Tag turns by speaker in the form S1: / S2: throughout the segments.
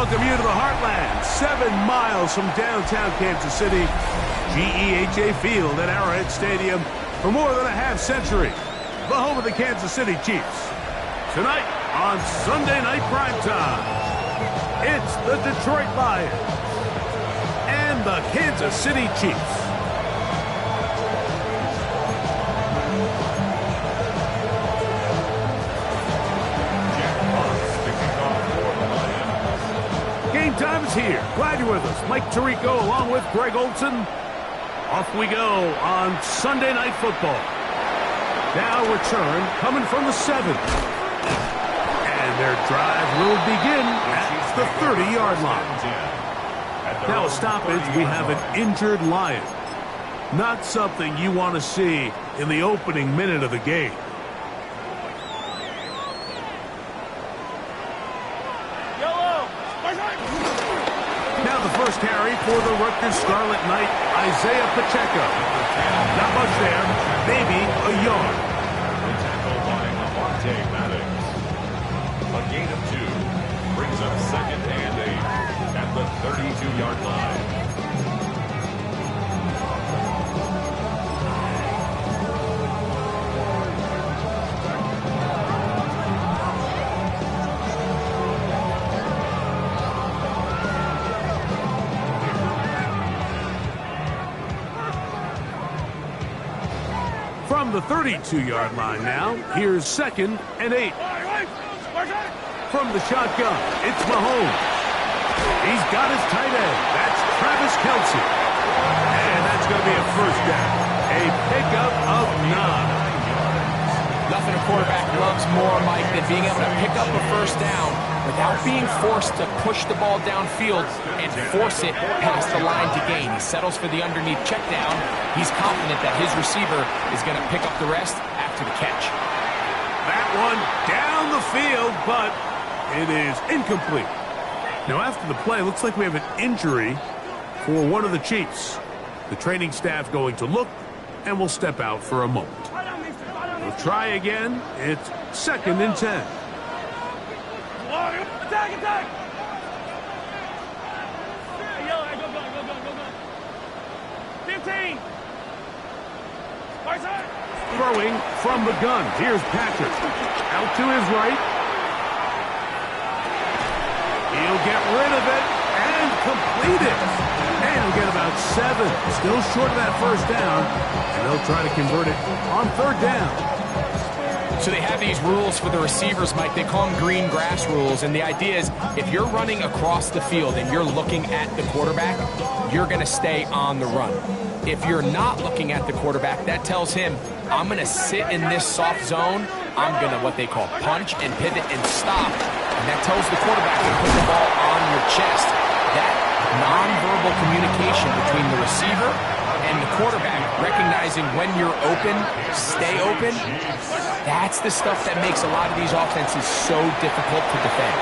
S1: welcome you to the Heartland, 7 miles from downtown Kansas City. GEHA Field at Arrowhead Stadium for more than a half-century. The home of the Kansas City Chiefs. Tonight on Sunday Night Primetime, it's the Detroit Lions and the Kansas City Chiefs. Game time is here. Glad you're with us. Mike Tirico along with Greg Olson. Off we go on Sunday Night Football. Now return coming from the 7. And their drive will begin at the 30-yard line. Now a stoppage, we have an injured Lion. Not something you want to see in the opening minute of the game. First carry for the Rutgers Scarlet Knight, Isaiah Pacheco. Not much there, maybe a yard.
S2: The tackle by Avonte Maddox. A gain of 2 brings up 2nd and 8 at the 32-yard line.
S1: From the 32-yard line now, here's 2nd and 8. From the shotgun, it's Mahomes. He's got his tight end. That's Travis Kelce. And that's going to be a first down. A pickup of 9.
S3: Nothing a quarterback loves more, Mike, than being able to pick up a first down without being forced to push the ball downfield and force it past the line to gain. He settles for the underneath check down. He's confident that his receiver is going to pick up the rest after the catch.
S1: That one down the field, but it is incomplete. Now after the play, looks like we have an injury for one of the Chiefs. The training staff going to look and will step out for a moment. We'll try again. It's 2nd and 10.
S4: Attack! Go. 15.
S1: Throwing from the gun. Here's Patrick. Out to his right. He'll get rid of it and complete it. And he'll get about 7. Still short of that first down. And they'll try to convert it on 3rd down.
S3: So they have these rules for the receivers, Mike. They call them green grass rules. And the idea is if you're running across the field and you're looking at the quarterback, you're going to stay on the run. If you're not looking at the quarterback, that tells him, I'm going to sit in this soft zone. I'm going to what they call punch and pivot and stop. And that tells the quarterback to put the ball on your chest. That nonverbal communication between the receiver and the quarterback, recognizing when you're open, stay open, that's the stuff that makes a lot of these offenses so difficult to defend.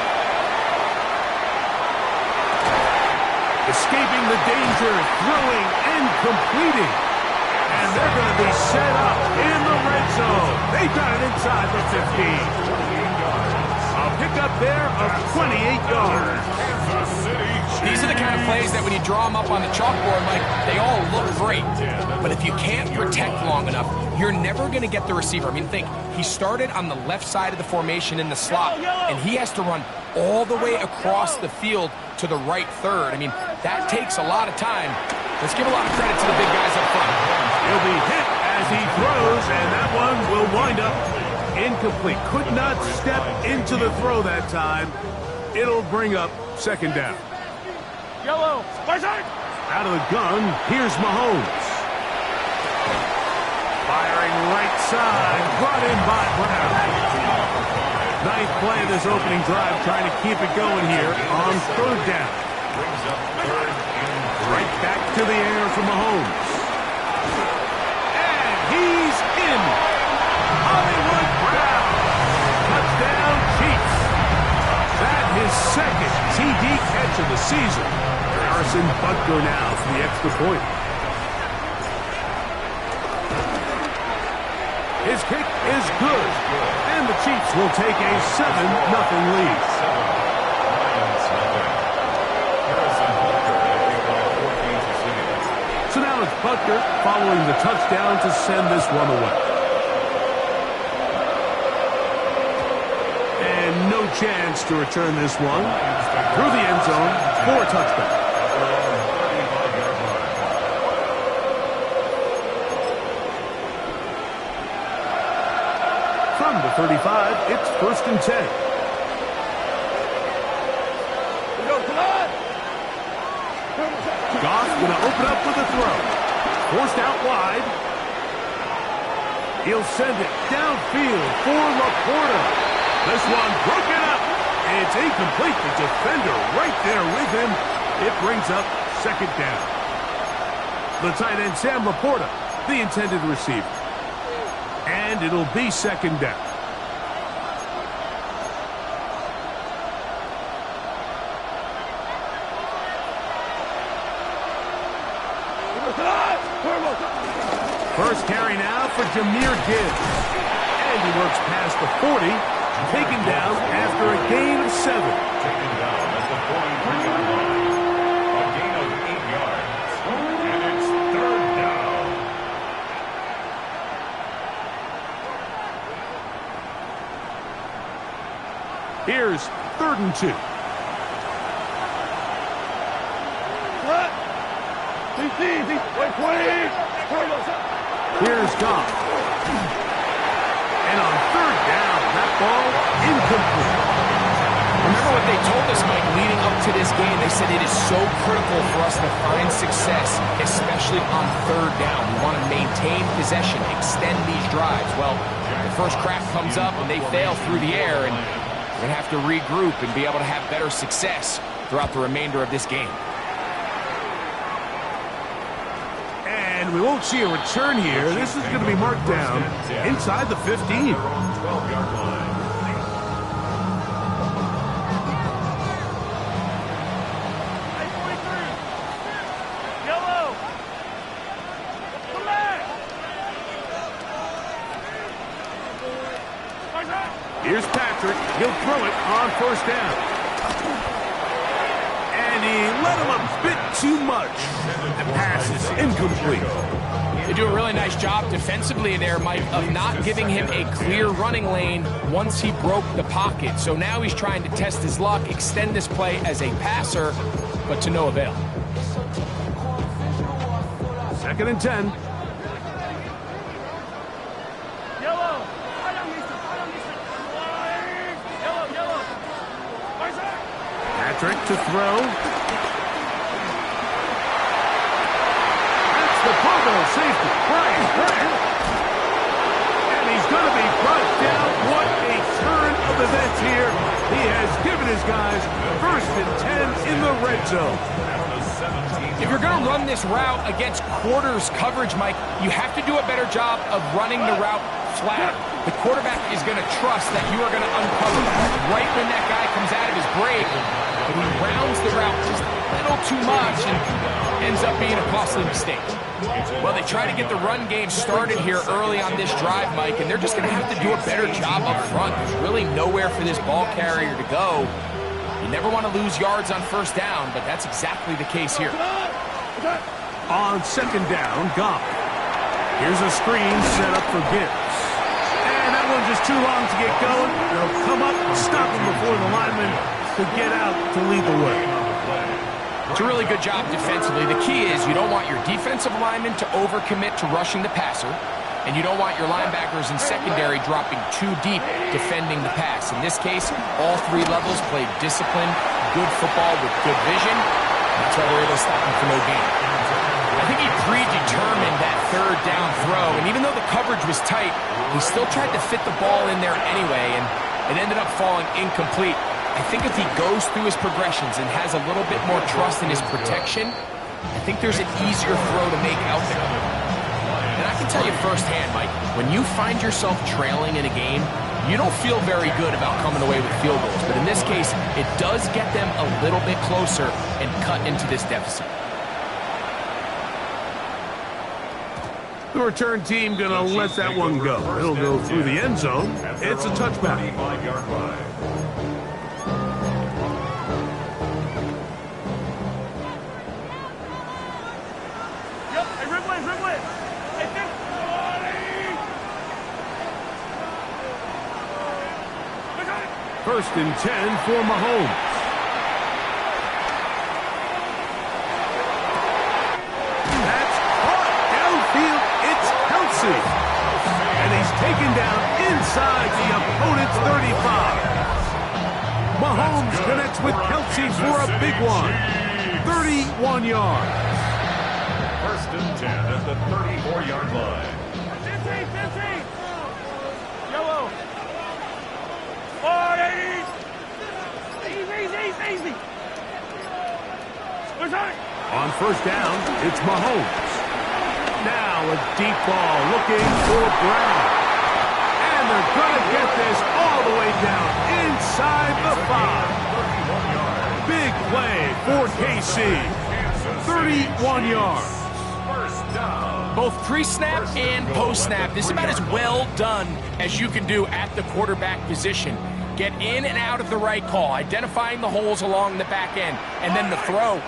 S1: Escaping the danger, throwing and completing. And they're going to be set up in the red zone. They got it inside the 15. A pickup there of 28 yards.
S3: These are the kind of plays that when you draw them up on the chalkboard, like, they all look great. But if you can't protect long enough, you're never going to get the receiver. I mean, think, he started on the left side of the formation in the slot, and he has to run all the way across the field to the right third. I mean, that takes a lot of time. Let's give a lot of credit to the big guys up front.
S1: He'll be hit as he throws, and that one will wind up incomplete. Could not step into the throw that time. It'll bring up 2nd down.
S4: Yellow.
S1: Out of the gun, here's Mahomes. Firing right side, brought in by Brown. 9th play of this opening drive, trying to keep it going here on 3rd down.
S2: Brings up 3rd and 3.
S1: Right back to the air for Mahomes. And he's in. Hollywood Brown. Touchdown, Chiefs. That his 2nd TD catch of the season. Harrison Butker now for the extra point. His kick is good. And the Chiefs will take a 7-0 lead. Butker following the touchdown to send this one away. And no chance to return this one through the end zone for a touchback. From the 35, it's 1st and 10. Goff going to open up with a throw. Forced out wide. He'll send it downfield for Laporta. This one broken up. It's incomplete. The defender right there with him. It brings up 2nd down. The tight end, Sam Laporta, the intended receiver. And it'll be 2nd down. First carry now for Jahmyr Gibbs. And he works past the 40, taken down after a gain of 7.
S2: Taken down at the 43-yard line. A gain of 8 yards. And it's 3rd down.
S1: Here's 3rd and 2. Here's Goff. And on 3rd down, that ball incomplete.
S3: Remember what they told us, Mike, leading up to this game. They said it is so critical for us to find success, especially on 3rd down. We want to maintain possession, extend these drives. Well, the first crack comes up and they fail through the air, and we're going to have to regroup and be able to have better success throughout the remainder of this game.
S1: And we won't see a return here. This is going to be marked down inside the 15.
S2: 12-yard line.
S4: Yellow. Come back.
S1: Here's Patrick. He'll throw it on 1st down. And he let him a bit too much. The pass is incomplete.
S3: They do a really nice job defensively there, Mike, of not giving him a clear running lane once he broke the pocket. So now he's trying to test his luck, extend this play as a passer, but to no avail.
S1: 2nd and 10.
S4: Yellow. Yellow.
S1: Patrick to throw. The Pro Bowl safety, Brian Grant. And he's going to be brought down. What a turn of events here. He has given his guys 1st and 10 in the red zone.
S3: If you're going to run this route against quarters coverage, Mike, you have to do a better job of running the route flat. The quarterback is going to trust that you are going to uncover right when that guy comes out of his break. But he rounds the route just a little too much and ends up being a costly mistake. Well, they try to get the run game started here early on this drive, Mike, and they're just going to have to do a better job up front. There's really nowhere for this ball carrier to go. You never want to lose yards on 1st down, but that's exactly the case here.
S1: On 2nd down, Goff. Here's a screen set up for Gibbs. And that one's just too long to get going. They'll come up, stop him before the lineman to get out to lead the way.
S3: It's a really good job defensively. The key is you don't want your defensive linemen to overcommit to rushing the passer, and you don't want your linebackers in secondary dropping too deep defending the pass. In this case, all 3 levels played disciplined, good football with good vision. That's why they're able to stop him for no gain. I think he predetermined that 3rd down throw, and even though the coverage was tight, he still tried to fit the ball in there anyway, and it ended up falling incomplete. I think if he goes through his progressions and has a little bit more trust in his protection, I think there's an easier throw to make out there. And I can tell you firsthand, Mike, when you find yourself trailing in a game, you don't feel very good about coming away with field goals. But in this case, it does get them a little bit closer and cut into this deficit.
S1: The return team going to let that one go. It'll go through the end zone. It's a touchback.
S2: 25-yard line.
S4: Yep, hey, Ridley.
S1: First and 10 for Mahomes. That's caught downfield. It's Kelce. And he's taken down inside the opponent's 35. Mahomes connects with Kelce for a big one. 31 yards.
S2: First and 10 at the 34-yard line.
S4: 15. Yellow. Oh, easy. Where's that?
S1: On first down, it's Mahomes. Now a deep ball looking for Brown. And they're going to get this all the way down inside the 5. Big play for KC. 31 yards.
S2: First down.
S3: Both pre-snap and post-snap, this is about as well done as you can do at the quarterback position. Get in and out of the right call, identifying the holes along the back end, and then the throw.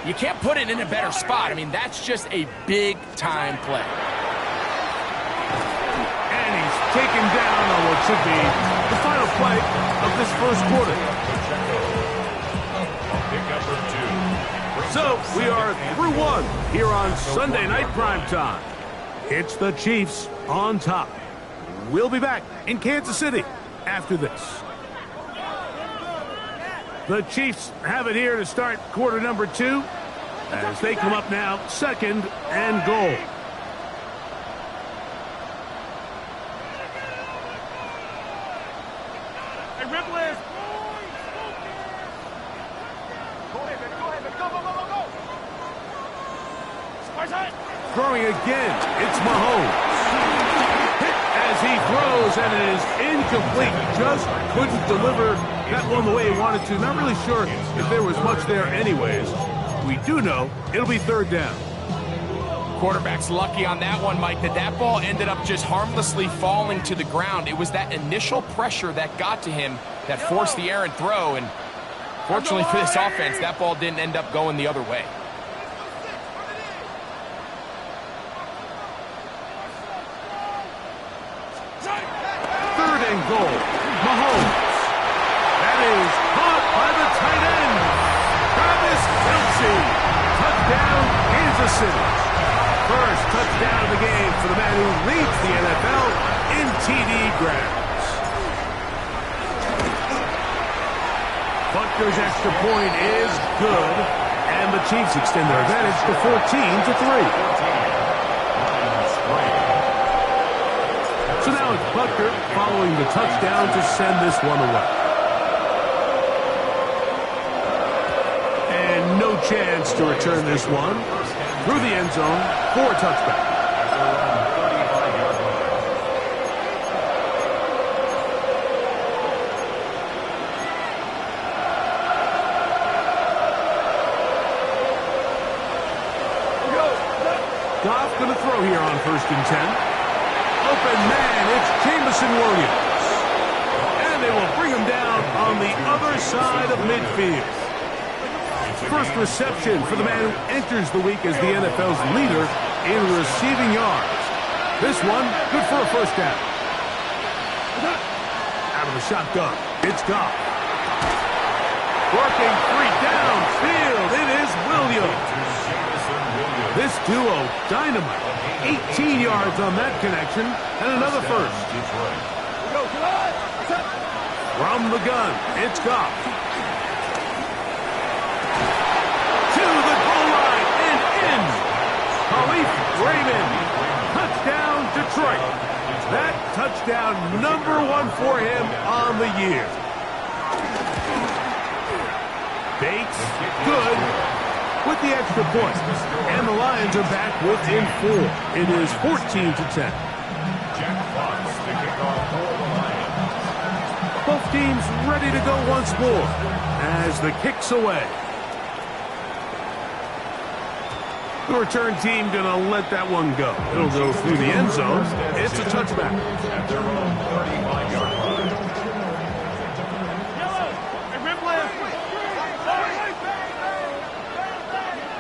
S3: You can't put it in a better spot. I mean, that's just a big-time play.
S1: And he's taken down on what should be the final play of this first quarter.
S2: Pick number 2.
S1: So we are through one here on Sunday Night Primetime. It's the Chiefs on top. We'll be back in Kansas City after this. The Chiefs have it here to start quarter number 2 as they come up now, second and goal.
S4: Hey, Ripley. Go.
S1: Throwing again, it's Mahomes. Hit as he throws, and it is incomplete. Just couldn't deliver that one the way he wanted to. Not really sure if there was much there anyways. We do know it'll be third down.
S3: Quarterback's lucky on that one, Mike, that ball ended up just harmlessly falling to the ground. It was that initial pressure that got to him that forced the errant throw, and fortunately for this offense, that ball didn't end up going the other way.
S1: Third and goal. Mahomes. That is caught by the tight end. Travis Kelce. Touchdown, Kansas City. First touchdown of the game for the man who leads the NFL in TD grabs. Butker's extra point is good, and the Chiefs extend their advantage to 14-3. So now it's Butker following the touchdown to send this one away. And no chance to return this one through the end zone for a touchback. Goff going to throw here on first and 10. Open man, it's Jameson Williams. And they will bring him down on the other side of midfield. First reception for the man who enters the week as the NFL's leader in receiving yards. This one, good for a first down. Out of the shotgun, it's Goff. Working three downfield, it is Williams. This duo, dynamite. 18 yards on that connection, and another first. From the gun, it's Goff. To the goal line and in. Khalif Raymond. Touchdown, Detroit. That touchdown, number 1 for him on the year. Bates, good, with the extra point. And the Lions are back within 4. It is 14-10.
S2: Jack Fox to kick off for the Lions.
S1: Both teams ready to go once more as the kick's away. The return team going to let that one go. It'll go through the end zone. It's a touchback.
S2: At their own 35-yard line.
S4: Yellow. Hey, Ripley.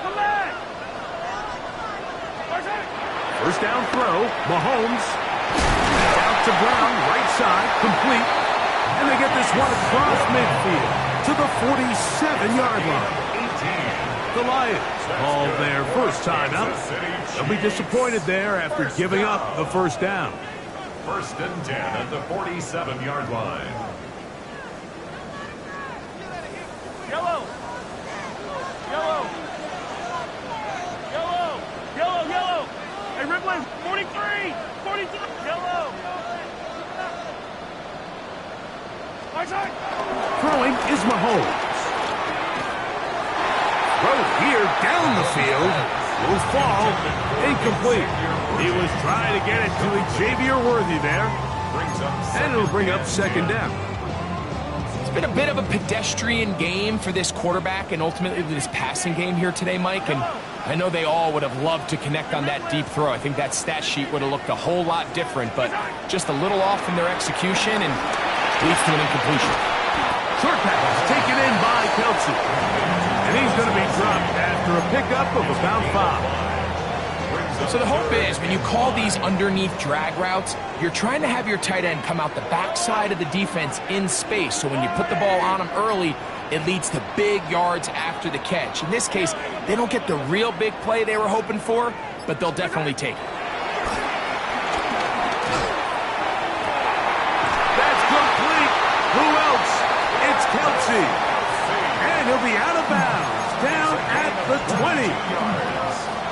S4: Come back.
S1: First down throw. Mahomes. Out to Brown, right side, complete. And they get this one across midfield to the 47-yard line. The Lions call their first timeout. They'll be disappointed there after giving up the first down.
S2: First and 10 at the 47-yard line.
S4: Yellow. Yellow. Yellow. Yellow. Yellow. Hey, Ripley. 43. 43. Yellow. My side.
S1: Throwing is Mahomes. Throw here down the field. Will fall. Incomplete. He was trying to get it to Xavier Worthy there. And it'll bring up second down.
S3: It's been a bit of a pedestrian game for this quarterback and ultimately this passing game here today, Mike. And I know they all would have loved to connect on that deep throw. I think that stat sheet would have looked a whole lot different, but just a little off in their execution and leads to an incompletion.
S1: Short pass taken in by Kelce. And he's going to be dropped after a pickup of about 5.
S3: So the hope is when you call these underneath drag routes, you're trying to have your tight end come out the backside of the defense in space. So when you put the ball on him early, it leads to big yards after the catch. In this case, they don't get the real big play they were hoping for, but they'll definitely take it.
S1: That's complete. Who else? It's Kelce. And he'll be out of bounds, down at the 20.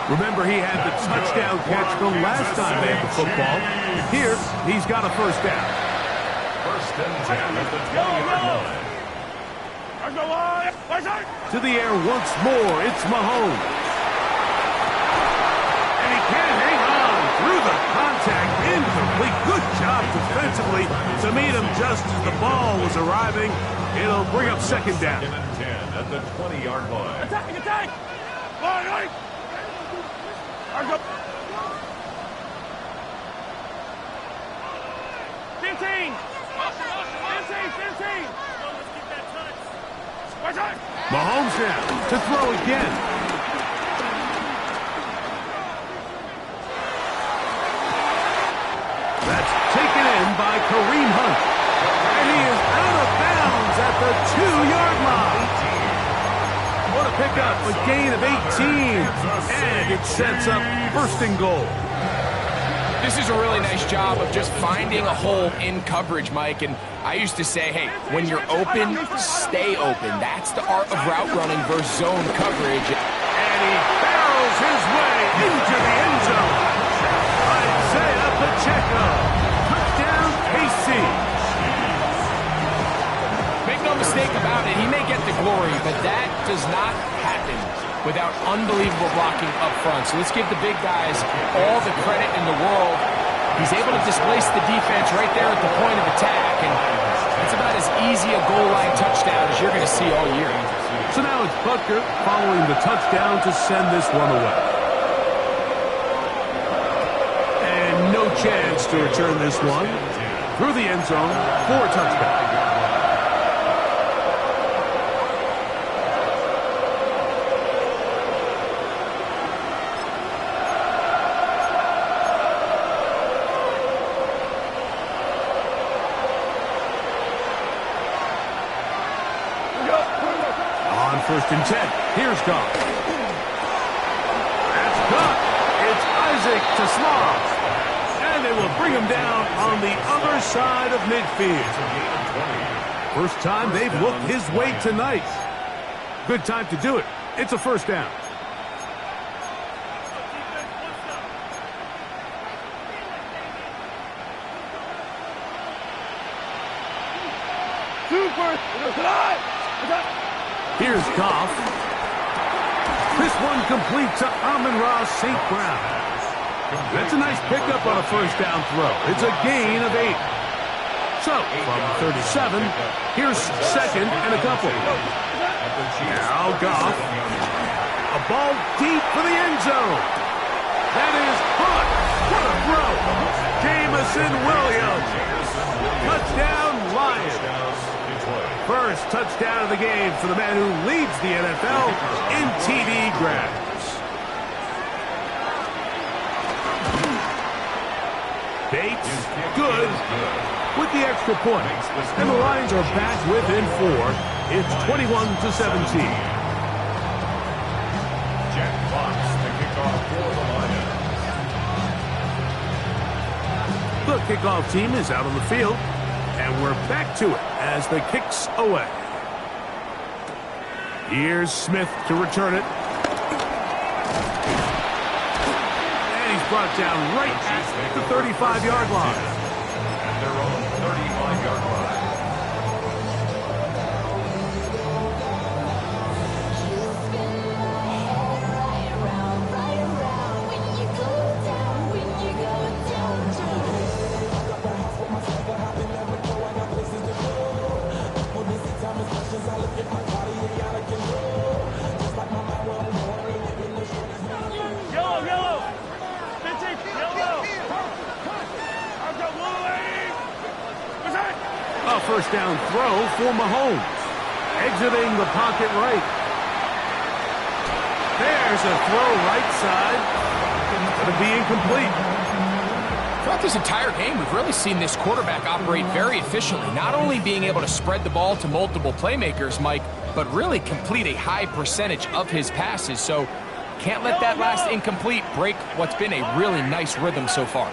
S1: Remember, he had the touchdown catch the last time they had the football. Here, he's got a first down.
S2: First and 10 at the 20-yard line.
S1: To the air once more, it's Mahomes. And he can't hang on through the contact. Incomplete. Good job defensively to meet him just as the ball was arriving. It'll bring up second down.
S2: Second and 10 at the 20-yard line.
S4: Attack! Attack! Line! 15! 15!
S1: Mahomes now to throw again. That's taken in by Kareem Hunt. And he is out of bounds at the 2-yard line. What a pickup, a gain of 18. And it sets up first and goal.
S3: This is a really nice job of just finding a hole in coverage, Mike. And I used to say, hey, when you're open, stay open. That's the art of route running versus zone coverage.
S1: And he barrels his way into the end zone. Isaiah Pacheco. Touchdown, KC.
S3: Make no mistake about it, he may get the glory, but that does not happen without unbelievable blocking up front. So let's give the big guys all the credit in the world. He's able to displace the defense right there at the point of attack, and it's about as easy a goal line touchdown as you're going to see all year.
S1: So now it's Butker following the touchdown to send this one away. And no chance to return this one through the end zone for a touchdown. First and 10. Here's Goff. That's Goff. It's Isaac to Sloth. And they will bring him down on the other side of midfield. First time they've looked his way tonight. Good time to do it. It's a first down. Here's Goff. This one complete to Amon-Ra St. Brown. That's a nice pickup on a first down throw. It's a gain of 8. So, from 37, here's second and a couple. Now Goff. A ball deep for the end zone. That is caught. What a throw. Jameson Williams. Touchdown, Lions. First touchdown of the game for the man who leads the NFL in TD grabs. Bates good with the extra point. And the Lions are back within 4. It's 21-17.
S2: Jack Fox to kick off for the Lions.
S1: The kickoff team is out on the field, and we're back to it as the kick's away. Here's Smith to return it. And he's brought down right at the 35-yard line.
S2: At their own 35-yard line.
S1: A first down throw for Mahomes. Exiting the pocket right. There's a throw right side. Going to be incomplete.
S3: Throughout this entire game, we've really seen this quarterback operate very efficiently, not only being able to spread the ball to multiple playmakers, Mike, but really complete a high percentage of his passes. So can't let that last incomplete break what's been a really nice rhythm so far.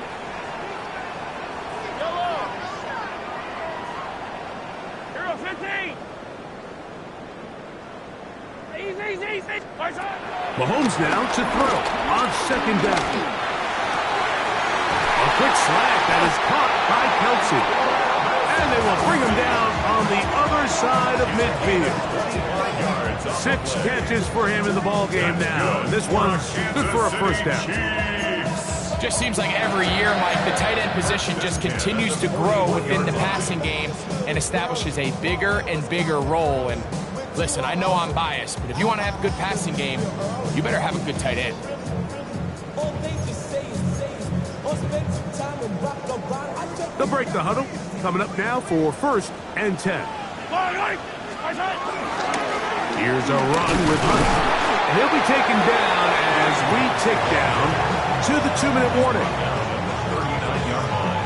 S1: Mahomes now to throw on second down. A quick slant that is caught by Kelsey. And they will bring him down on the other side of midfield. 6 catches for him in the ball game now. And this one's good for a first down.
S3: Just seems like every year, Mike, the tight end position just continues to grow within the passing game and establishes a bigger and bigger role. And listen, I know I'm biased, but if you want to have a good passing game, you better have a good tight end.
S1: They'll break the huddle. Coming up now for 1st and 10. Here's a run with Hunt. And he'll be taken down as we tick down to the 2-minute warning.
S2: 39-yard line.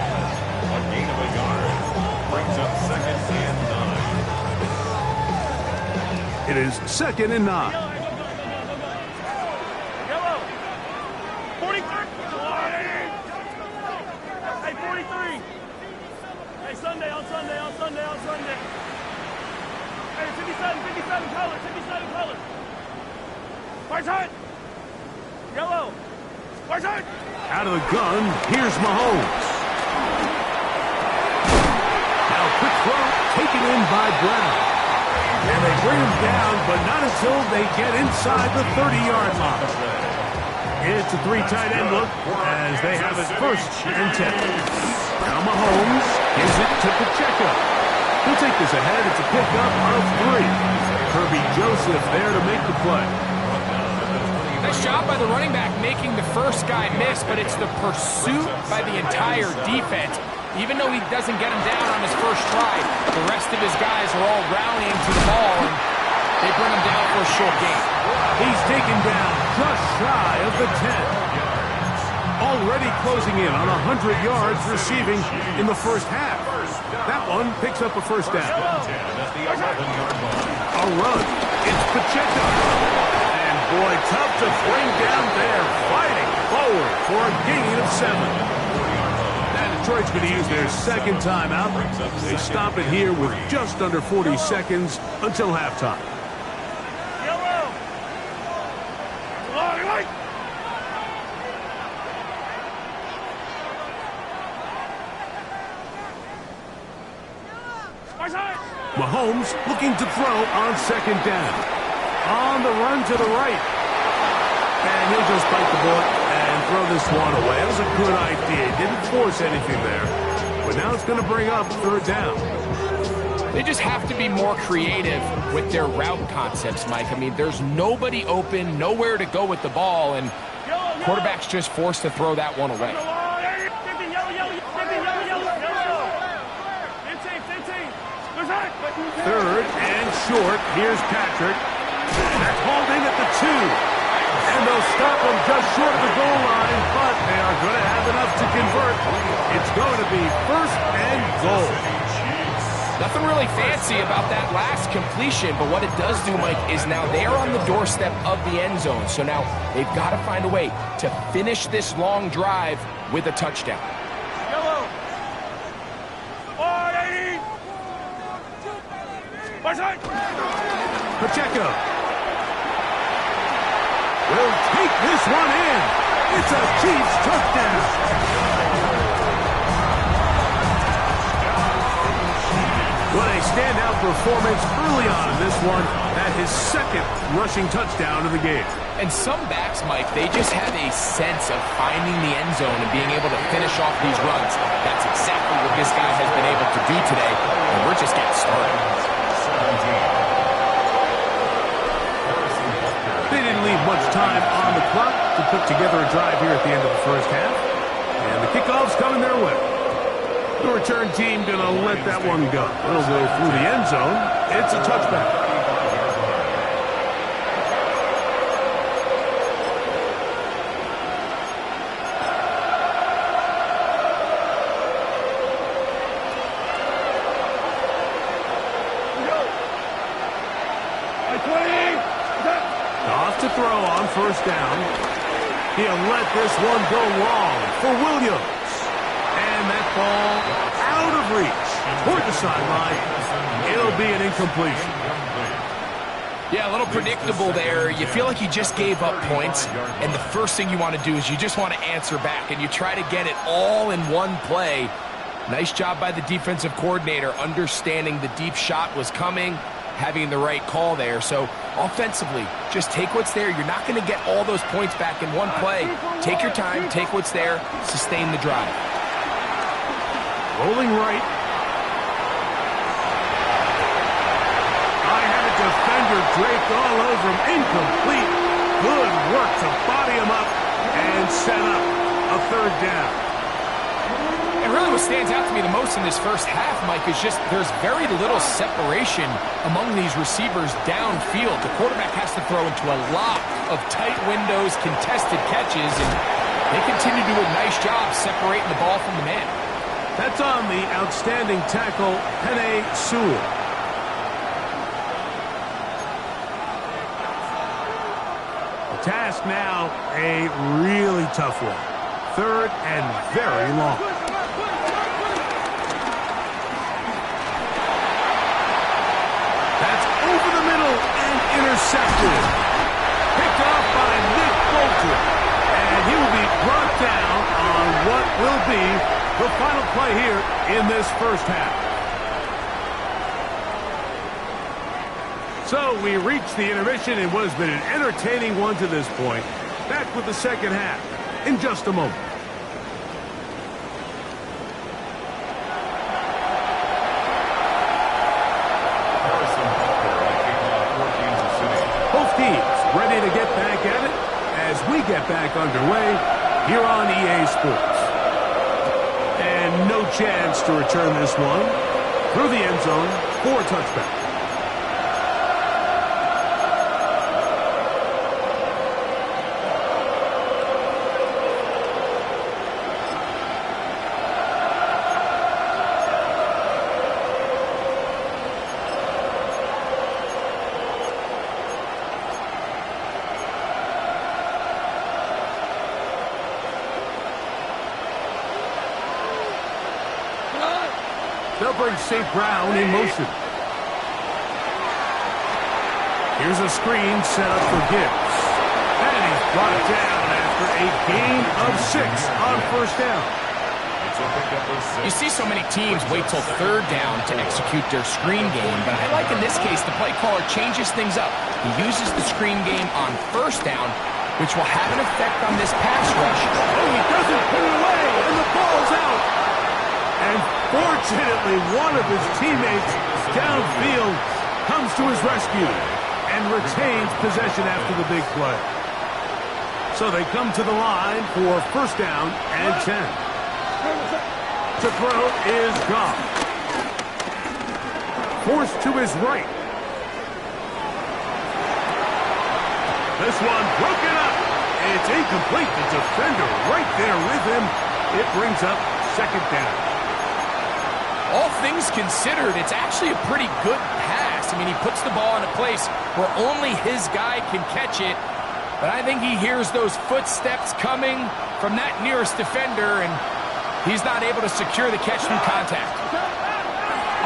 S2: A gain of a yard. Brings up 2nd and 9.
S1: It is 2nd and 9.
S4: Yellow. 43. Hey, 43. Hey, Sunday, on Sunday. Hey, 57 colors. Where's Hunt? Yellow. Where's Hunt?
S1: Out of the gun, here's Mahomes. Now quick throw taken in by Brown. And they bring him down, but not until they get inside the 30-yard line. It's a 3 tight end look as they have it 1st and 10. Now Mahomes gives it to Pacheco. He'll take this ahead. It's a pickup of 3. Kirby Joseph there to make the play.
S3: Nice job by the running back making the first guy miss, but it's the pursuit by the entire defense. Even though he doesn't get him down on his first try, the rest of his guys are all rallying to the ball, and they bring him down for a short gain.
S1: He's taken down just shy of the 10. Already closing in on 100 yards receiving in the first half. That one picks up a first down. A run. It's Pacheco. And boy, tough to bring down there. Fighting forward for a gain of 7. Detroit's going to use their 2nd timeout. They stop it here with just under 40 seconds until halftime.
S4: Yellow.
S1: Mahomes looking to throw on 2nd down. On the run to the right. And he'll just bite the bullet and throw this one away. That was a good idea. Didn't force anything there. But now it's going to bring up 3rd down.
S3: They just have to be more creative with their route concepts, Mike. I mean, there's nobody open, nowhere to go with the ball, and quarterback's just forced to throw that one away.
S1: 3rd and short. Here's Patrick. And that's hauled in at the 2. And they'll stop them just short of the goal line, but they are going to have enough to convert. It's going to be first and goal.
S3: Nothing really fancy about that last completion, but what it does do, Mike, is now they're on the doorstep of the end zone. So now they've got to find a way to finish this long drive with a touchdown.
S4: Yellow.
S1: Pacheco will take this one in. It's a Chiefs touchdown. What a standout performance early on in this one. At his second rushing touchdown of the game.
S3: And some backs, Mike, they just have a sense of finding the end zone and being able to finish off these runs. That's exactly what this guy has been able to do today, and we're just getting started.
S1: They didn't leave much time on the clock to put together a drive here at the end of the first half. And the kickoff's coming their way. The return team going to let that one go. It'll go through the end zone. It's a touchback. Off to throw on first down. He'll let this one go long for Williams. And that ball out of reach toward the sideline. It'll be an incompletion.
S3: Yeah, a little predictable there. You feel like you just gave up points, and the first thing you want to do is you just want to answer back, and you try to get it all in one play. Nice job by the defensive coordinator understanding the deep shot was coming, having the right call there. So offensively, just take what's there. You're not going to get all those points back in one play. Take your time, take what's there, sustain the drive.
S1: Rolling right. I had a defender draped all over him. Incomplete. Good work to body him up and set up a third down.
S3: And really what stands out to me the most in this first half, Mike, is just there's very little separation among these receivers downfield. The quarterback has to throw into a lot of tight windows, contested catches, and they continue to do a nice job separating the ball from the man.
S1: That's on the outstanding tackle, Penei Sewell. The task now, a really tough one. Third and very long. That's over the middle and intercepted. Picked off by Nick Bolton. And he will be brought down on what will be the final play here in this first half. So we reached the intermission. It was been an entertaining one to this point. Back with the second half in just a moment. Both teams ready to get back at it as we get back underway here on EA Sports. And no chance to return this one through the end zone for a touchback. They'll bring St. Brown in motion. Here's a screen set up for Gibbs. And he's brought down after a gain of 6 on first down.
S3: You see so many teams wait till third down to execute their screen game, but I like in this case the play caller changes things up. He uses the screen game on first down, which will have an effect on this pass rush.
S1: Oh, he doesn't put it away, and the ball's out. And fortunately, one of his teammates downfield comes to his rescue and retains possession after the big play. So they come to the line for first down and 10. To throw is gone. Forced to his right. This one broken up, It's incomplete. The defender right there with him. It brings up second down.
S3: All things considered, it's actually a pretty good pass. I mean, he puts the ball in a place where only his guy can catch it. But I think he hears those footsteps coming from that nearest defender, and he's not able to secure the catch through contact.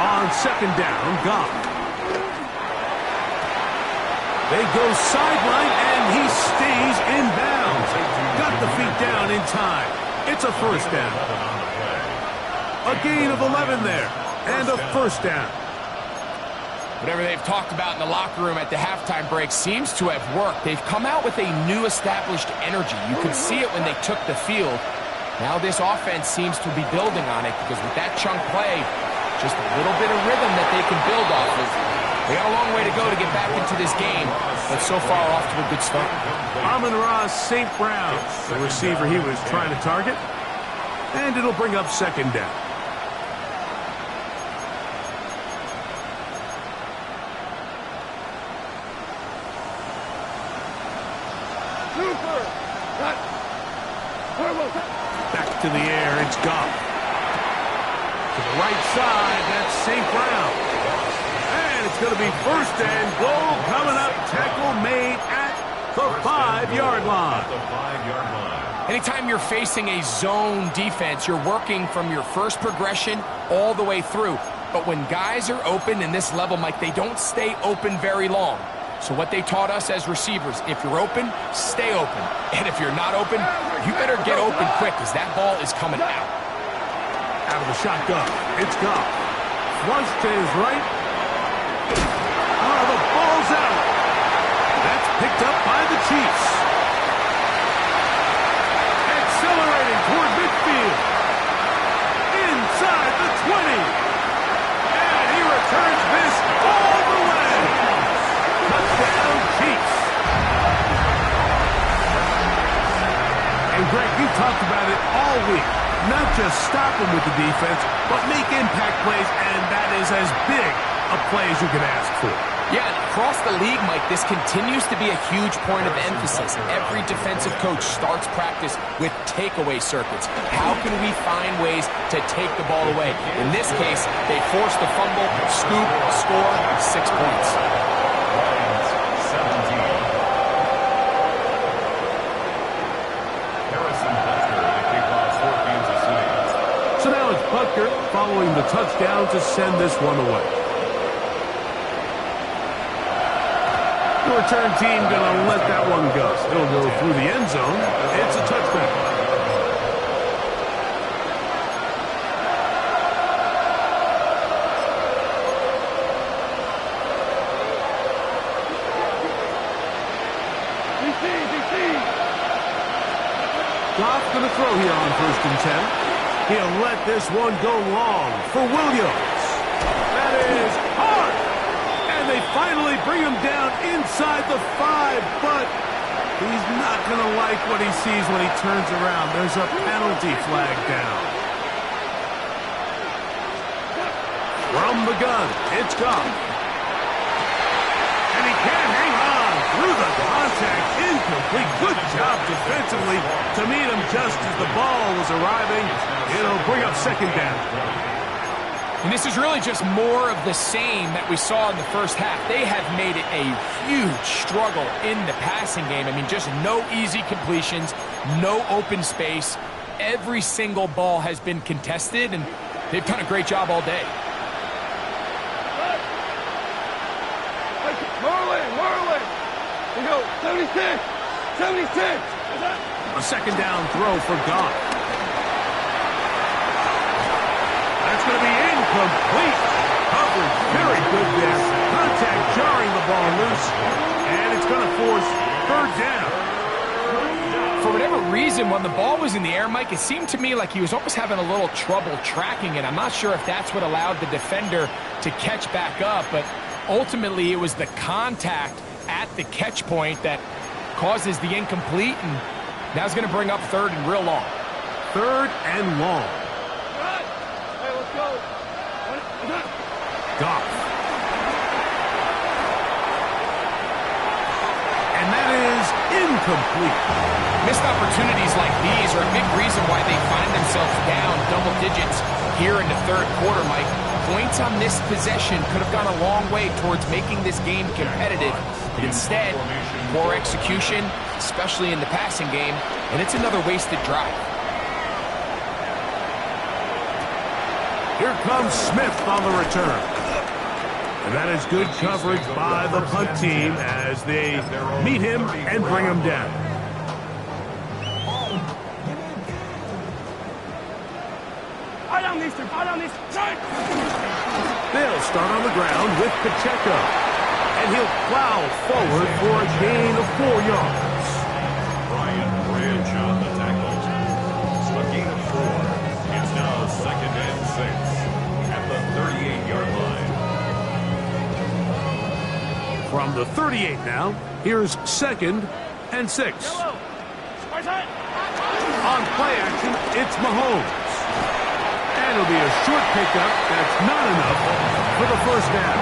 S1: On second down, Goff. They go sideline, and he stays in bounds. Got the feet down in time. It's a first down. A gain of 11 there, and a first down.
S3: Whatever they've talked about in the locker room at the halftime break seems to have worked. They've come out with a new established energy. You could see it when they took the field. Now this offense seems to be building on it because with that chunk play, just a little bit of rhythm that they can build off of. They got a long way to go to get back into this game, but so far off to a good start.
S1: Amon-Ra St. Brown, the receiver he was trying to target, and it'll bring up second down. Back to the air, it's Goff. To the right side, that's St. Brown. And it's going to be first and goal coming up. Tackle made at the 5-yard line.
S3: Anytime you're facing a zone defense, you're working from your first progression all the way through. But when guys are open in this level, Mike, they don't stay open very long. So what they taught us as receivers, if you're open, stay open. And if you're not open, you better get open quick because that ball is coming out.
S1: Out of the shotgun, it's Goff. Flush to his right. Oh, the ball's out. That's picked up by the Chiefs. Accelerating toward midfield. Inside the 20. And he returns this all the way. Touchdown, Chiefs. And Greg, you talked about it all week. Not just stop them with the defense, but make impact plays, and that is as big a play as you can ask for.
S3: Yeah, across the league, Mike, this continues to be a huge point of emphasis. Every defensive coach starts practice with takeaway circuits. How can we find ways to take the ball away? In this case, they forced the fumble, scoop, score, 6 points.
S1: So now it's Butker following the touchdown to send this one away. The return team going to let that one go. It'll go through the end zone. It's a touchback. Goff going to throw here on 1st and 10. He'll let this one go long for Williams. That is hard. And they finally bring him down inside the 5, but he's not going to like what he sees when he turns around. There's a penalty flag down. From the gun, it's Goff. And he can't hang on through the contact. Incomplete. Good job defensively to meet him just as the ball was arriving. It'll bring up second down.
S3: And this is really just more of the same that we saw in the first half. They have made it a huge struggle in the passing game. I mean, just no easy completions, no open space. Every single ball has been contested, and they've done a great job all day.
S4: Marley! We go, 76! 76!
S1: A second down throw for Goff. That's going to be incomplete. Coverage very good there. Contact jarring the ball loose. And it's going to force third down.
S3: For whatever reason, when the ball was in the air, Mike, it seemed to me like he was almost having a little trouble tracking it. I'm not sure if that's what allowed the defender to catch back up, but ultimately it was the contact at the catch point that causes the incomplete, and now it's going to bring up third and real long.
S1: Third and long.
S4: Hey, let's go.
S1: Goff. And that is incomplete.
S3: Missed opportunities like these are a big reason why they find themselves down double digits here in the third quarter, Mike. Points on this possession could have gone a long way towards making this game competitive. But instead, poor execution, especially in the passing game, and it's another wasted drive.
S1: Here comes Smith on the return. And that is good coverage by the punt team as they meet him and bring him down. They'll start on the ground with Pacheco. And he'll plow forward for a gain of 4 yards.
S2: Brian Bridge on the tackle. A gain of 4. It's now 2nd and 6 at the 38-yard line.
S1: From the 38 now, here's 2nd and 6. On play action, it's Mahomes. And it'll be a short pickup that's not enough for the first down.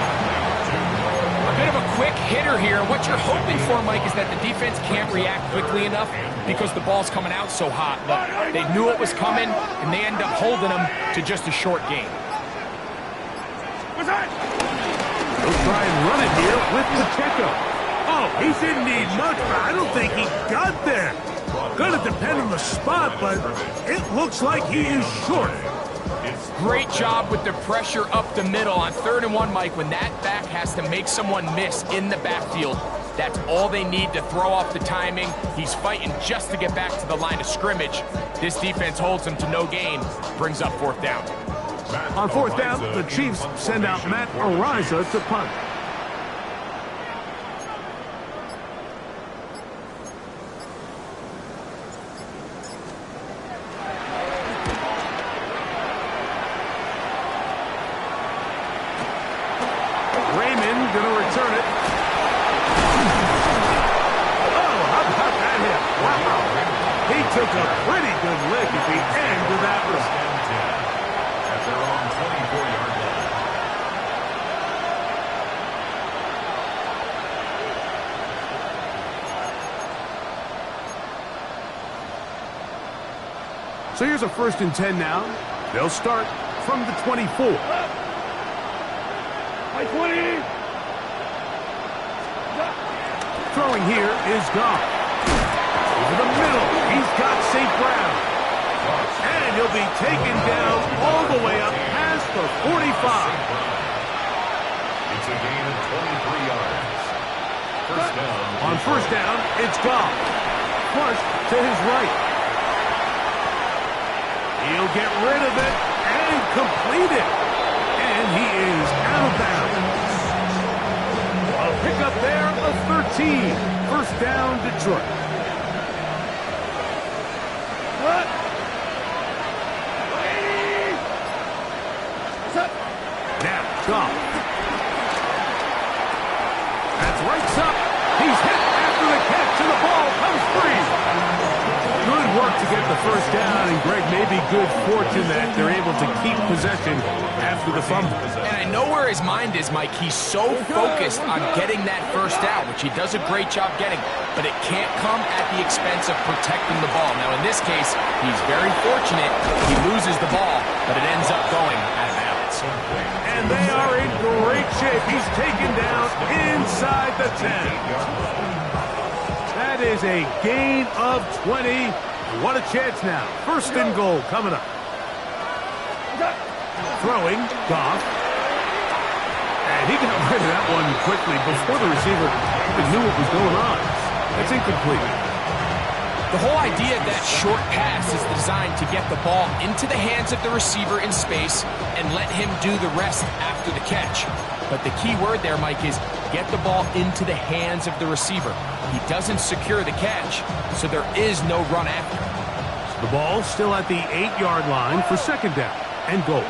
S3: A bit of a quick hitter here. What you're hoping for, Mike, is that the defense can't react quickly enough because the ball's coming out so hot. But they knew it was coming, and they end up holding them to just a short gain.
S1: They'll try and run it here with Pacheco. Oh, he didn't need much, but I don't think he got there. Going to depend on the spot, but it looks like he is short.
S3: Great job with the pressure up the middle on 3rd and 1, Mike. When that back has to make someone miss in the backfield, that's all they need to throw off the timing. He's fighting just to get back to the line of scrimmage. This defense holds him to no gain, brings up 4th down.
S1: On 4th down, the Chiefs send out Matt Araiza to punt. Raymond going to return it. Oh, how about that hit? Wow. He took a pretty good lick at the end of that run.
S2: At their own 24-yard line.
S1: So here's a 1st and 10 now. They'll start from the 24. Throwing here is Goff. Over the middle, he's got St. Brown. And he'll be taken down all the way up past the 45.
S2: It's a gain of 23 yards. First down.
S1: On 1st down, it's Goff. Flush to his right. He'll get rid of it and complete it. And he is out of bounds. A pickup there of 13. 1st down, Detroit. Now, Goff. That's right up. He's hit after the catch, and the ball comes free. Good work to get the 1st down, and Greg, maybe good fortune that they're able to keep possession after the fumble.
S3: And I know where his mind is, Mike. He's so focused on getting that 1st down, which he does a great job getting, but it can't come at the expense of protecting the ball. Now, in this case, he's very fortunate. He loses the ball, but it ends up going out of bounds.
S1: And they are in great shape. He's taken down inside the 10. That is a gain of 20. What a chance now. 1st and goal coming up. Throwing, Goff. And he got rid of that one quickly before the receiver even knew what was going on. That's incomplete.
S3: The whole idea of that short pass is designed to get the ball into the hands of the receiver in space and let him do the rest after the catch. But the key word there, Mike, is get the ball into the hands of the receiver. He doesn't secure the catch, so there is no run after.
S1: The ball still at the 8-yard line for 2nd down and goal.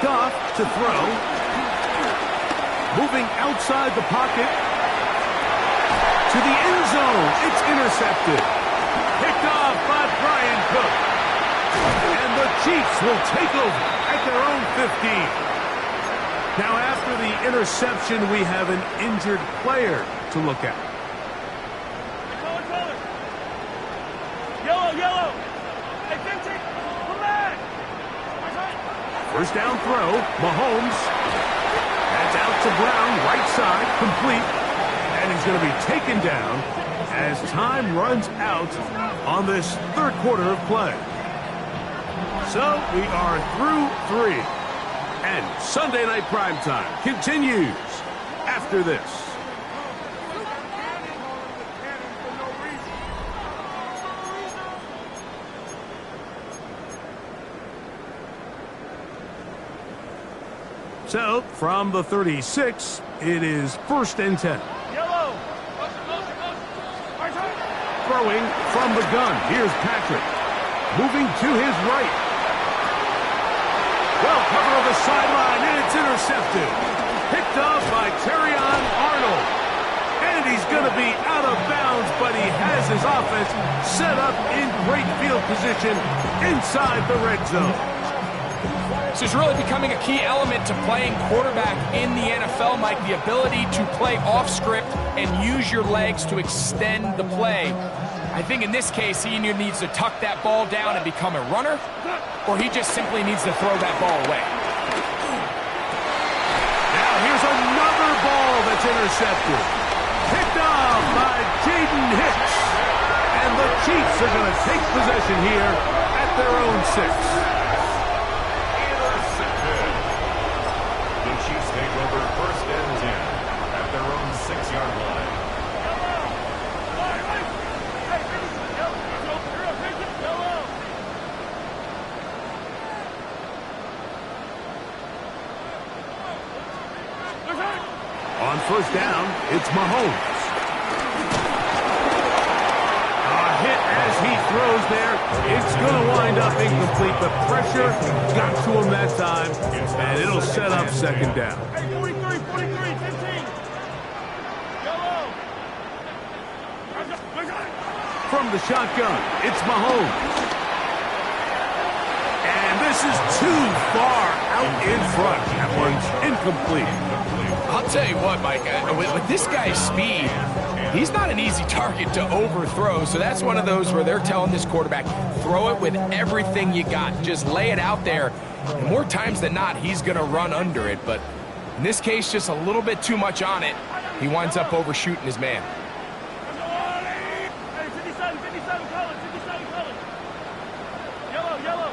S1: Goff to throw. Moving outside the pocket. To the end zone. It's intercepted. Picked off by Brian Cook. And the Chiefs will take over at their own 15. Now, after the interception, we have an injured player to look at. First down throw. Mahomes. That's out to Brown. Right side. Complete. And he's going to be taken down as time runs out on this third quarter of play. So we are through 3. And Sunday Night Primetime continues after this. So, from the 36, it is 1st and 10.
S4: Yellow.
S1: Throwing from the gun. Here's Patrick. Moving to his right. Well covered on the sideline, and it's intercepted. Picked off by Terrion Arnold. And he's going to be out of bounds, but he has his offense set up in great field position inside the red zone.
S3: This is really becoming a key element to playing quarterback in the NFL, Mike. The ability to play off script and use your legs to extend the play. I think in this case, he either needs to tuck that ball down and become a runner, or he just simply needs to throw that ball away.
S1: Now here's another ball that's intercepted. Picked off by Jaden Hicks. And the Chiefs are going to take possession here at their own 6.
S2: Chiefs take over 1st and 10 at their own 6-yard line.
S1: On 1st down, it's Mahomes. A hit as he throws there. It's going to wind up incomplete. The pressure got to him that time, and it'll set up 2nd down.
S4: Hey, 43, 15. Yellow.
S1: From the shotgun, it's Mahomes. And this is too far out in front. That one's incomplete.
S3: I'll tell you what, Mike, with this guy's speed, he's not an easy target to overthrow. So that's one of those where they're telling this quarterback, throw it with everything you got. Just lay it out there. And more times than not, he's going to run under it. But in this case, just a little bit too much on it. He winds up overshooting his man.
S4: Hey, 57 colors. Yellow.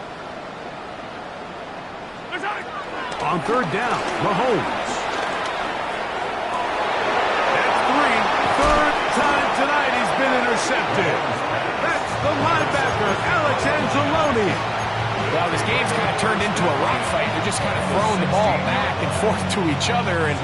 S1: On 3rd down, Mahomes. Tonight he's been intercepted. That's the linebacker, Alex Anzalone.
S3: Well, this game's kind of turned into a rock fight. They're just kind of throwing the ball back and forth to each other, and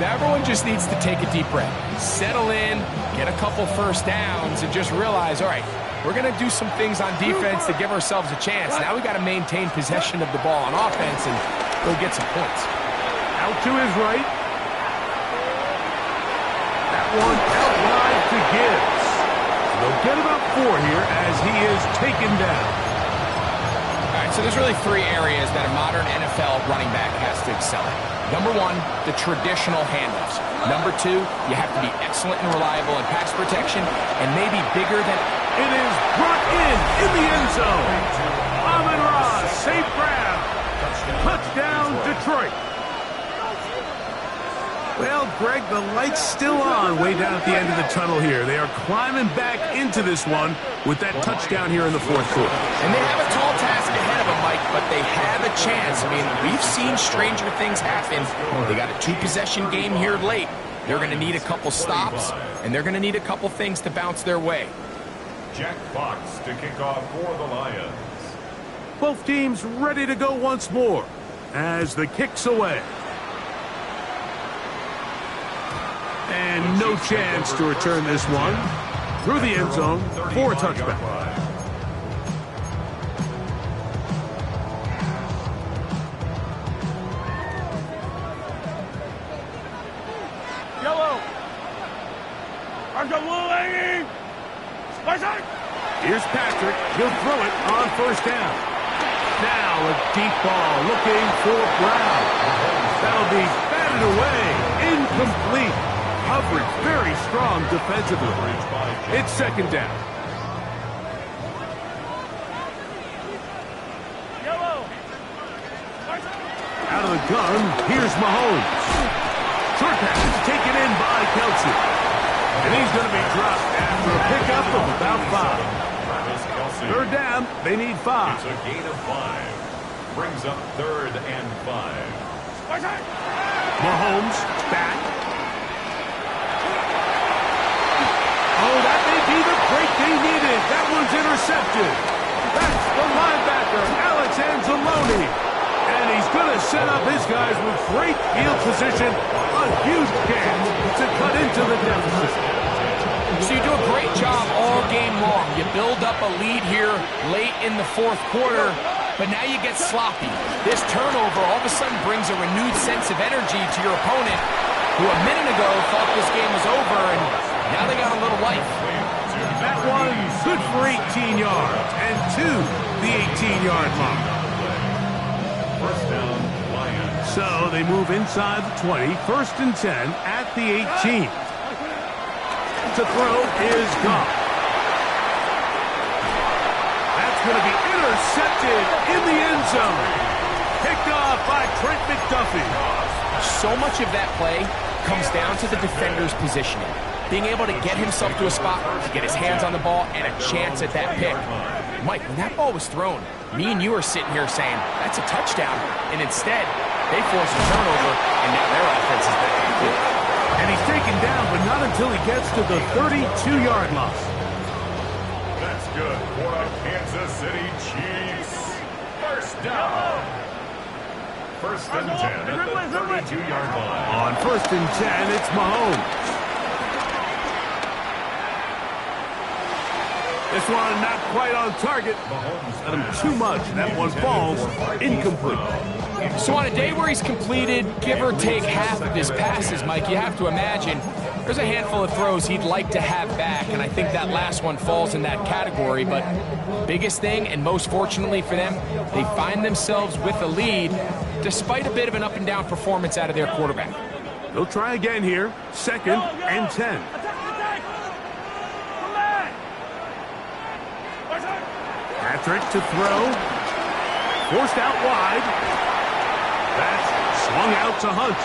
S3: everyone just needs to take a deep breath. Settle in, get a couple 1st downs, and just realize, all right, we're going to do some things on defense to give ourselves a chance. Now we got to maintain possession of the ball on offense and go get some points.
S1: Out to his right. That one out wide to Gibbs. They'll get about 4 here as he is taken down.
S3: All right, so there's really 3 areas that a modern NFL running back has to excel at. Number 1, the traditional handoffs. Number 2, you have to be excellent and reliable in pass protection, and maybe bigger than...
S1: It is brought in the end zone. Amon-Ra, safe grab. Touchdown, Detroit. Well, Greg, the light's still on way down at the end of the tunnel here. They are climbing back into this one with that touchdown here in the 4th quarter.
S3: And they have a tall task ahead of them, Mike, but they have a chance. I mean, we've seen stranger things happen. They got a 2-possession game here late. They're going to need a couple stops, and they're going to need a couple things to bounce their way.
S2: Jack Fox to kick off for the Lions.
S1: Both teams ready to go once more as the kick's away. And no chance to return this one through the end zone for a touchback.
S4: Yellow.
S1: Here's Patrick. He'll throw it on 1st down. Now a deep ball looking for Brown. That'll be batted away. Incomplete. Coverage very strong defensively. It's 2nd down.
S4: Yellow.
S1: the gun. Here's Mahomes. Short pass taken in by Kelce. And he's going to be dropped after a pickup of about 5. Third down, they need 5.
S2: It's a gain of 5. Brings up 3rd and 5.
S1: Mahomes back. Oh, that may be the break they needed. That one's intercepted. That's the linebacker, Alex Anzalone. And he's going to set up his guys with great field position. A huge chance to cut into the deficit.
S3: So you do a great job all game long. You build up a lead here late in the 4th quarter, but now you get sloppy. This turnover all of a sudden brings a renewed sense of energy to your opponent, who a minute ago thought this game was over, and now they got a little life.
S1: That one good for 18 yards and to the 18-yard mark.
S2: First down, Lions.
S1: So they move inside the 20, 1st and 10 at the 18. To throw is gone. That's going to be intercepted in the end zone. Picked off by Trent McDuffie.
S3: So much of that play comes down to the defender's positioning. Being able to get himself to a spot, to get his hands on the ball, and a chance at that pick. Mike, when that ball was thrown, me and you are sitting here saying, that's a touchdown. And instead, they force a turnover, and now their offense is back.
S1: And he's taken down, but not until he gets to the 32-yard line.
S2: That's good for the Kansas City Chiefs. First down. 1st and 10 at the 32-yard line.
S1: On 1st and 10, it's Mahomes. This one not quite on target. Let him too much. That one falls incomplete.
S3: So on a day where he's completed, give or take half of his passes, Mike, you have to imagine there's a handful of throws he'd like to have back, and I think that last one falls in that category. But biggest thing, and most fortunately for them, they find themselves with a lead despite a bit of an up-and-down performance out of their quarterback.
S1: They'll try again here. 2nd and 10. Patrick to throw. Forced out wide. That's swung out to Hunt.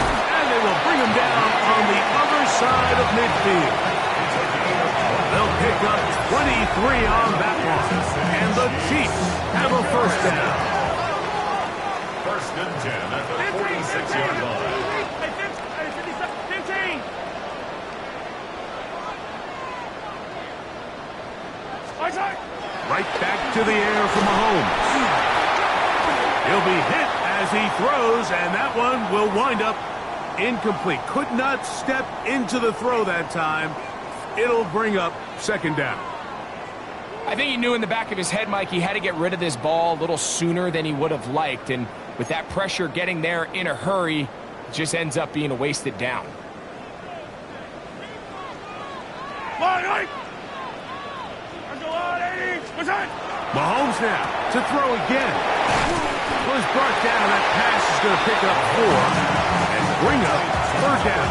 S1: And they will bring him down on the other side of midfield. They'll pick up 23 on that one. And the Chiefs have a 1st down.
S2: 1st and 10 at the 46-yard line.
S4: 15.
S1: Right back to the air for Mahomes. He'll be hit as he throws, and that one will wind up incomplete. Could not step into the throw that time. It'll bring up 2nd down.
S3: I think he knew in the back of his head, Mike, he had to get rid of this ball a little sooner than he would have liked, and with that pressure getting there in a hurry, it just ends up being a wasted down.
S1: Mahomes now to throw again. Was brought down. That pass is going to pick up 4 and bring up 3rd down.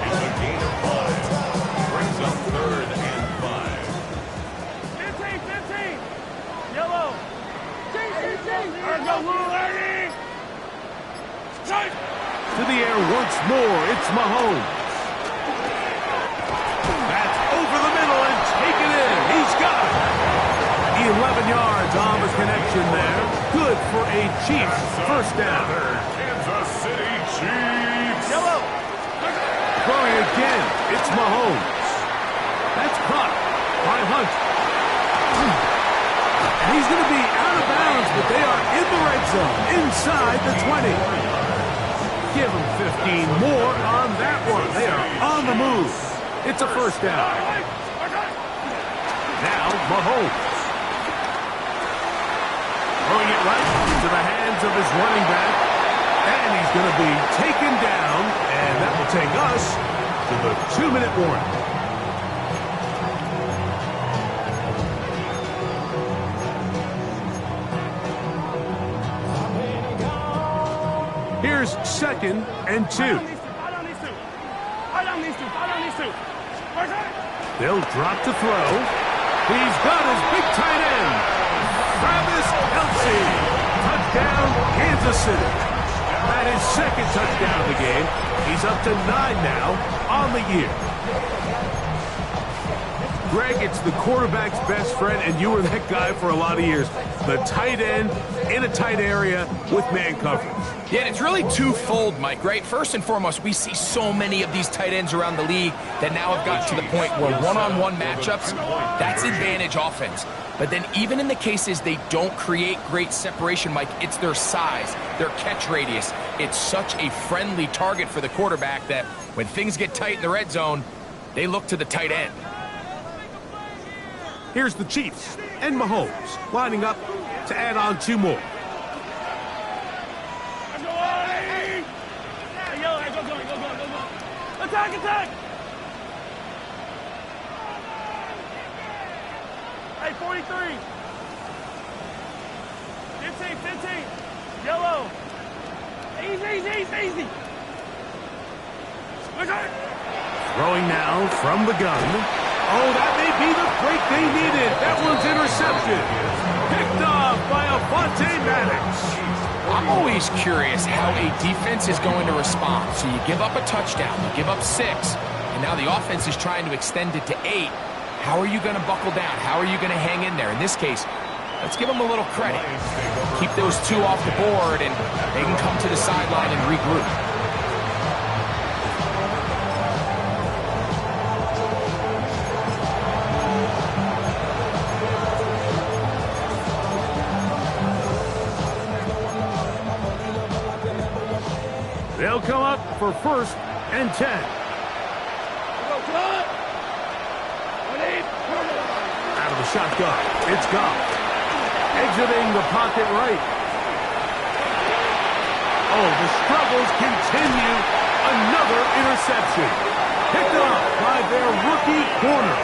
S2: It's a gain of 5. Brings up 3rd and 5.
S4: 15. Yellow.
S1: To the air once more. It's Mahomes. That's over the middle and taken in. He's got it. 11 yards on the connection there. Good for a Chiefs 1st down.
S2: Kansas City Chiefs.
S4: Yellow.
S1: Throwing again. It's Mahomes. That's caught by Hunt. And he's going to be out of bounds, but they are in the red zone inside the 20. Give them 15 more on that one. They are on the move. It's a 1st down. Now Mahomes. Throwing it right into the hands of his running back. And he's going to be taken down. And that will take us to the 2-minute warning. Here's 2nd and 2. They'll drop to throw. He's got his big tight end. Travis Kelce. Touchdown, Kansas City. That is second touchdown of the game. He's up to 9 now on the year. Greg, it's the quarterback's best friend, and you were that guy for a lot of years. The tight end in a tight area with man coverage.
S3: Yeah, and it's really twofold, Mike, right? First and foremost, we see so many of these tight ends around the league that now have got to the point where one-on-one matchups, that's advantage offense. But then even in the cases they don't create great separation, Mike, it's their size, their catch radius. It's such a friendly target for the quarterback that when things get tight in the red zone, they look to the tight end.
S1: Here's the Chiefs and Mahomes lining up to add on 2 more.
S4: Attack, attack! Hey, 43. 15. Yellow. Easy.
S1: Throwing now from the gun. Oh, that may be the break they needed. That one's intercepted. Picked off by Avonte Maddox.
S3: I'm always curious how a defense is going to respond. So you give up a touchdown, you give up 6, and now the offense is trying to extend it to 8. How are you going to buckle down? How are you going to hang in there? In this case, let's give them a little credit. Keep those 2 off the board, and they can come to the sideline and regroup.
S1: They'll come up for 1st and 10. Out of the shotgun, it's Goff. Exiting the pocket right. Oh, the struggles continue. Another interception. Picked up by their rookie corner.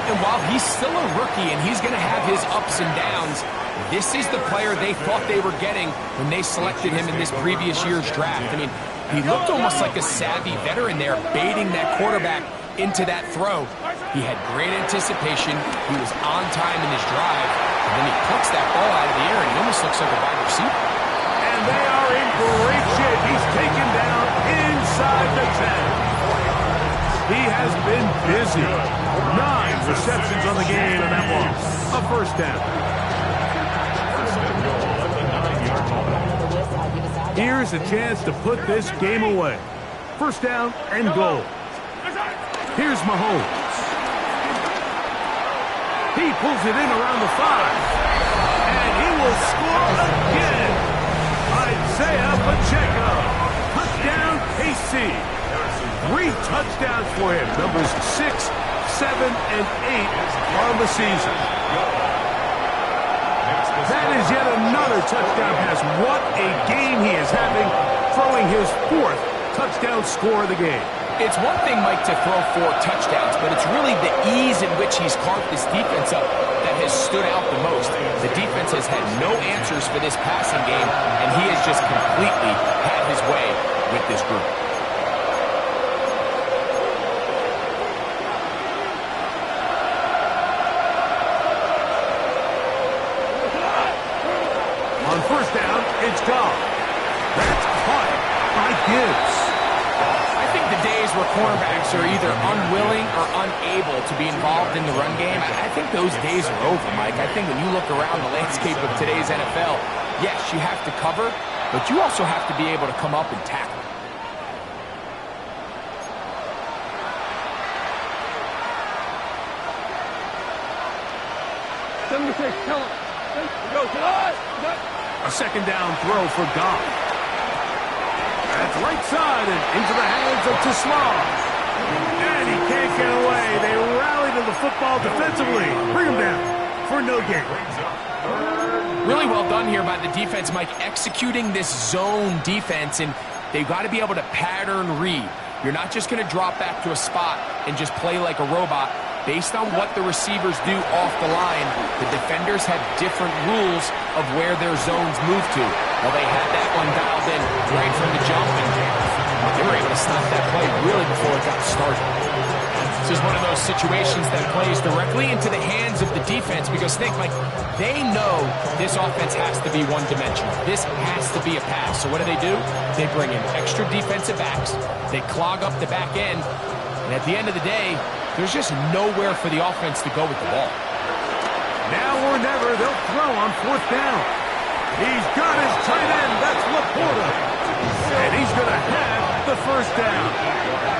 S3: And while he's still a rookie and he's going to have his ups and downs, this is the player they thought they were getting when they selected him in this previous year's draft. I mean, he looked almost like a savvy veteran there, baiting that quarterback into that throw. He had great anticipation. He was on time in his drive. And then he plucks that ball out of the air, and he almost looks like a wide receiver.
S1: And they are in great shape. He's taken down inside the 10. He has been busy. 9 receptions on the game, and that was a 1st down. Here's a chance to put this game away. 1st down and goal. Here's Mahomes. He pulls it in around the 5. And he will score again. Isaiah Pacheco. Touchdown, KC. 3 touchdowns for him. Numbers 6, 7, and 8 on the season. That is yet another touchdown pass. What a game he is having, throwing his 4th touchdown score of the game.
S3: It's one thing, Mike, to throw 4 touchdowns, but it's really the ease in which he's carved this defense up that has stood out the most. The defense has had no answers for this passing game, and he has just completely had his way with this group.
S1: On 1st down, it's Goff. That's caught by Gibbs.
S3: I think the days where cornerbacks are either unwilling or unable to be involved in the run game, I think those days are over, Mike. I think when you look around the landscape of today's NFL, yes, you have to cover, but you also have to be able to come up and tackle.
S1: A 2nd down throw for Goff. That's right side and into the hands of Tislam. And he can't get away. They rally to the football defensively. Bring him down for no gain.
S3: Really well done here by the defense, Mike, executing this zone defense, and they've got to be able to pattern read. You're not just going to drop back to a spot and just play like a robot. Based on what the receivers do off the line, the defenders have different rules of where their zones move to. Well, they had that one dialed in right from the jump, and they were able to stop that play really before it got started. This is one of those situations that plays directly into the hands of the defense because think, like, they know this offense has to be one-dimensional. This has to be a pass. So what do? They bring in extra defensive backs. They clog up the back end. And at the end of the day, there's just nowhere for the offense to go with the ball.
S1: Now or never, they'll throw on 4th down. He's got his tight end. That's Laporta. And he's going to have the 1st down.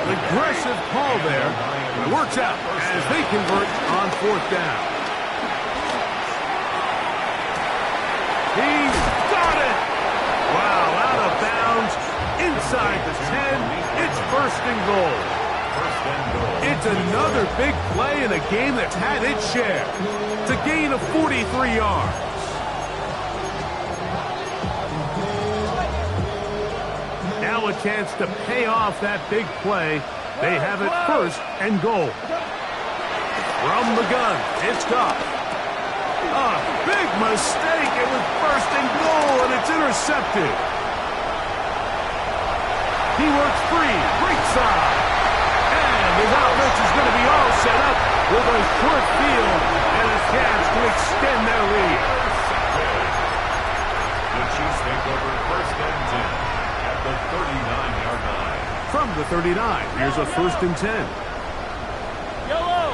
S1: Aggressive call there. Works out as they convert on 4th down. He's got it. Wow, out of bounds. Inside the 10. It's 1st and goal. It's another big play in a game that's had its share. It's a gain of 43 yards. Now a chance to pay off that big play. They have it 1st and goal. From the gun, it's Goff. A big mistake. It was 1st and goal, and it's intercepted. He works free, right side. And his offense is going to be all set up with a short field and a chance to extend their lead.
S2: The Chiefs take over 1st and 10 at the 39-yard line.
S1: From the 39, here's a 1st and 10.
S4: Yellow.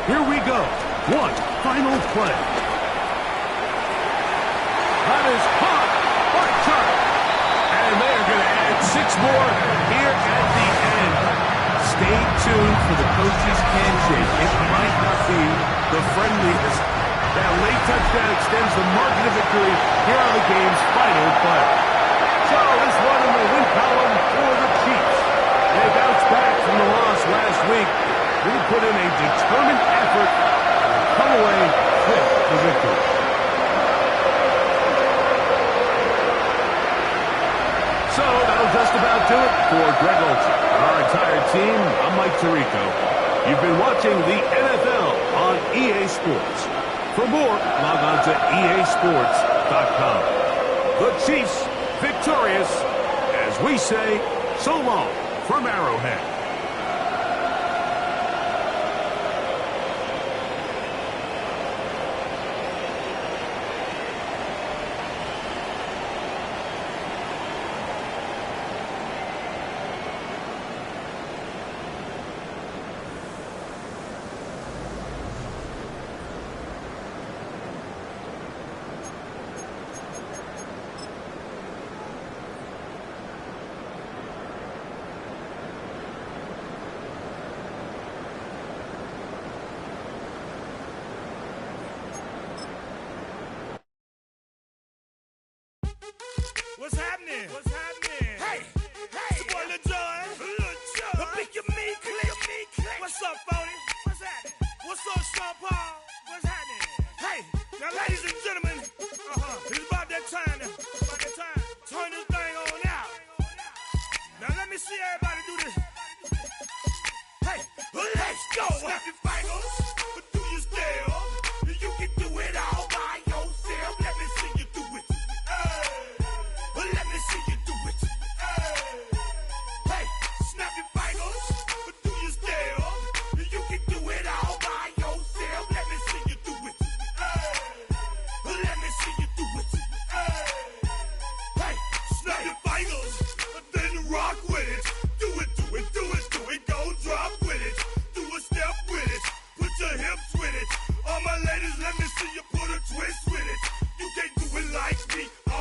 S1: Here we go. One final play. That is caught. Archer. And they're going to add 6 more here at the end. Stay tuned for the coach's handshake. It might not be the friendliest. That late touchdown extends the margin of victory here on the game's final play. So this one in the win column for the Chiefs. They bounced back from the loss last week. They put in a determined effort and come away with the victory. So that'll just about do it for Greg Olsen and our entire team. I'm Mike Tirico. You've been watching the NFL on EA Sports. For more, log on to easports.com. The Chiefs victorious as we say so long from Arrowhead.
S4: What's happening? What's happening? Hey, hey, it's your boy Lil Jon. The pick your me click. What's up, Phony? What's happening? What's up, Sean Paul? What's happening? Hey, now, ladies and gentlemen, it's about that time. Turn this thing on out. Now let me see everybody do this. Hey, let's go. Snap your fingers, but do you still? You can do it all by yourself. Let me see you do it. Let me see you do it. Hey, snap your fingers, but do you still? You can do it all by yourself. Let me see you do it. Let me see you do it. Hey, snap your fingers, then rock with it. Do it, do it, do it, do it. Go drop with it. Do a step with it. Put your hips with it. All my ladies, let me see you.